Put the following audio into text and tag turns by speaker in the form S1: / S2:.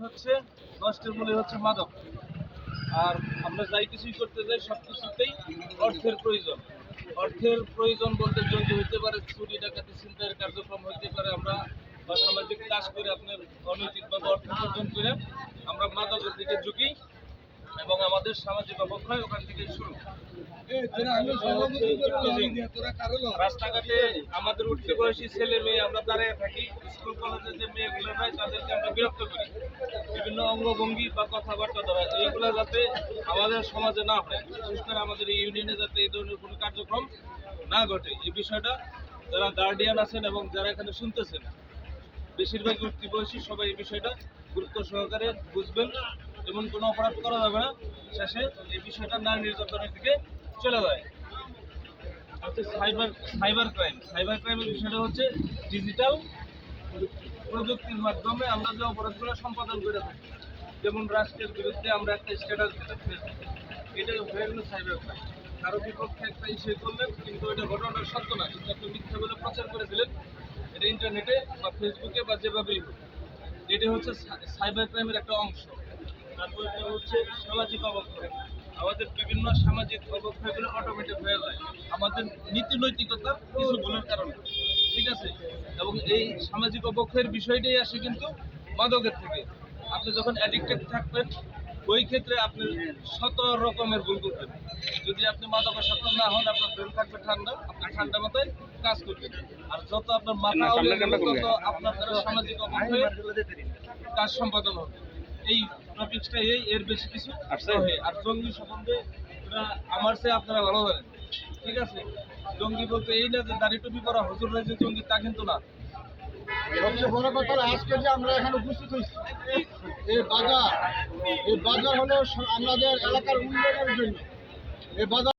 S1: হচ্ছে নষ্টের মূলে হচ্ছে মাদক। আর আমরা যাই কিছুই করতে যাই সব কিছুতেই অর্থের প্রয়োজন। অর্থের প্রয়োজন বলতে জঙ্গি হইতে পারে, চুরি ডাকাতি ছিনতাইয়ের কার্যক্রম হইতে পারে, আমরা বা সামাজিক কাজ করে আপনার অনৈতিকভাবে অর্থ উপার্জন করে আমরা মাদকের দিকে ঝুঁকি এবং আমাদের সামাজিক অবক্ষয় ওখান থেকে শুরু। রাস্তাঘাটে আমাদের উঠতে বয়সী ছেলে মেয়ে আমরা দাঁড়িয়ে থাকি, স্কুল কলেজে যে মেয়েগুলো হয় তাদেরকে আমরা বিরক্ত করি বিভিন্ন অঙ্গভঙ্গি বা কথাবার্তা দ্বারা, এইগুলো যাতে আমাদের সমাজে না হয়, বিশেষ করে আমাদের এই ইউনিয়নে যাতে এই ধরনের কোনো কার্যক্রম না ঘটে, এই বিষয়টা যারা গার্ডিয়ান আছেন এবং যারা এখানে শুনতেছেন বেশিরভাগ উঠতি বয়সী সবাই এই বিষয়টা গুরুত্ব সহকারে বুঝবেন। এমন কোনো অপরাধ করা যাবে না, শেষে এই বিষয়টা নারী নির্যাতনের দিকে চলে যায়। হচ্ছে সাইবার ক্রাইমের বিষয়টা হচ্ছে ডিজিটাল প্রযুক্তির মাধ্যমে আমরা যে অপরাধগুলো সম্পাদন করে থাকি, যেমন রাষ্ট্রের বিরুদ্ধে আমরা একটা স্ট্যাটাস দিলাম, এটাই হয়ে গেল সাইবার ক্রাইম। কারো বিপক্ষে একটা ইস্যু করলেন কিন্তু এটা ঘটনাটা সত্য না, কিন্তু আপনি মিথ্যা বলে প্রচার করে দিলেন এটা ইন্টারনেটে বা ফেসবুকে বা যেভাবেই হোক, এটা হচ্ছে সাইবার ক্রাইমের একটা অংশ। তারপরে হচ্ছে সামাজিক অবক্ষয়। আমাদের বিভিন্ন সামাজিক অবক্ষয়গুলো অটোমেটিক হয়ে যায় আমাদের নীতি নৈতিকতার কিছু ভুলের কারণে, ঠিক আছে। এবং এই সামাজিক অবক্ষয়ের বিষয়টাই আসে কিন্তু মাদকের থেকে। আপনি যখন অ্যাডিক্টেড থাকবেন ওই ক্ষেত্রে আপনি শত রকমের ভুল করবেন। যদি আপনি মাদকাসক্ত না হন, আপনার ব্রেন থাকবে ঠান্ডা, আপনি ঠান্ডা মাথায় কাজ করবেন। আর যত আপনার মাথা তত আপনার দ্বারা সামাজিক অবক্ষয়ের কাজ সম্পাদন হবে। এই টপিকসটা এর বেশি কিছু আর জঙ্গি সম্বন্ধে আমার চেয়ে আপনারা ভালো জানেন, ঠিক আছে। জঙ্গি বলতে এই না যে দাড়ি টুপি পরা হুজুররা যে জঙ্গি, তা কিন্তু না।
S2: সবচেয়ে বড় কথা আজকে যে আমরা এখানে উপস্থিত হয়েছি, এই বাজার হলো আমাদের এলাকার উন্নয়নের জন্য। এই বাজার